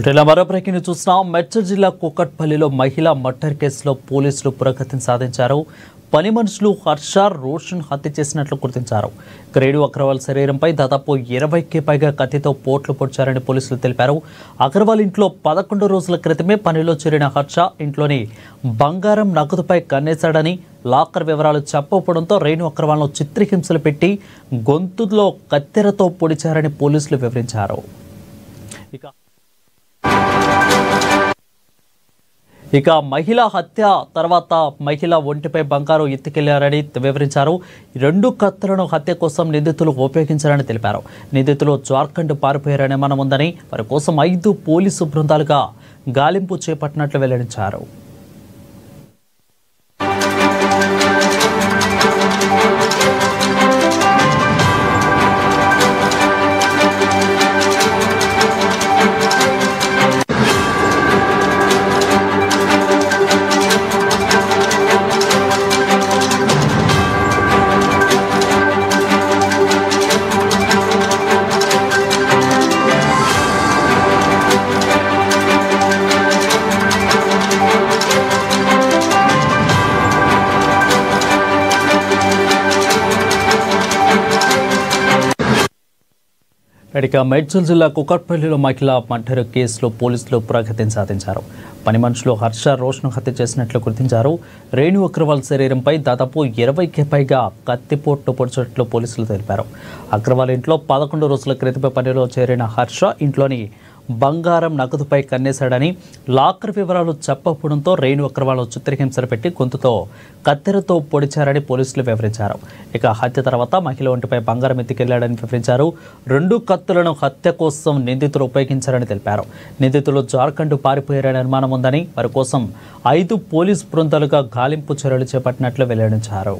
మరో బ్రేకింగ్ చూస్తున్నాం. మెడ్చల్ జిల్లా కూకట్పల్లిలో మహిళా మర్డర్ కేసులో పోలీసులు పురోగతిని సాధించారు. పని మనుషులు హర్ష, రోషన్ హత్య చేసినట్లు గుర్తించారు. రేణు అగర్వాల్ శరీరంపై దాదాపు 20కి పైగా కత్తితో పోట్లు పొడిచారని పోలీసులు తెలిపారు. అగర్వాల్ ఇంట్లో 11 రోజుల క్రితమే పనిలో చేరిన హర్ష ఇంట్లోని బంగారం, నగదుపై కన్నేశాడని, లాకర్ వివరాలు చెప్పకపోవడంతో రేణు అగర్వాల్ను చిత్రహింసలు పెట్టి గొంతులో కత్తెరతో పొడిచారని పోలీసులు వివరించారు. ఇక మహిళా హత్య తర్వాత మహిళ ఒంటిపై బంగారు ఎత్తుకెళ్లారని వివరించారు. 2 కత్తులను హత్య కోసం నిందితులు ఉపయోగించారని తెలిపారు. నిందితులు జార్ఖండ్ పారిపోయారనే అనుమానం ఉందని, వారి కోసం 5 పోలీసు బృందాలుగా గాలింపు చేపట్టినట్లు వెల్లడించారు. మేడ్చల్ జిల్లా కూకట్పల్లిలో మహిళా మర్డర్ కేసులో పోలీసులు పురోగతిని సాధించారు. పని మనుషులు హర్ష, రోషన్ హత్య చేసినట్లు గుర్తించారు. రేణు అగర్వాల్ శరీరంపై దాదాపు 20కి పైగా కత్తిపోట్లు పొడిచినట్లు పోలీసులు తెలిపారు. అగర్వాల్ ఇంట్లో 11 రోజుల క్రితమే పనిలో చేరిన హర్ష ఇంట్లోని బంగారం, నగదుపై కన్నేశాడని, లాకర్ వివరాలు చెప్పకపోవడంతో రేణు అగర్వాల్ చిత్రహింసలు పెట్టి గొంతుతో కత్తెరతో పొడిచారని పోలీసులు వివరించారు. ఇక హత్య తర్వాత మహిళ ఒంటిపై బంగారం ఎత్తుకెళ్లాడని వివరించారు. 2 కత్తులను హత్య కోసం నిందితులు ఉపయోగించారని తెలిపారు. నిందితులు జార్ఖండ్ పారిపోయారనే అనుమానం ఉందని, వారి కోసం 5 పోలీసు బృందాలుగా గాలింపు చర్యలు చేపట్టినట్లు వెల్లడించారు.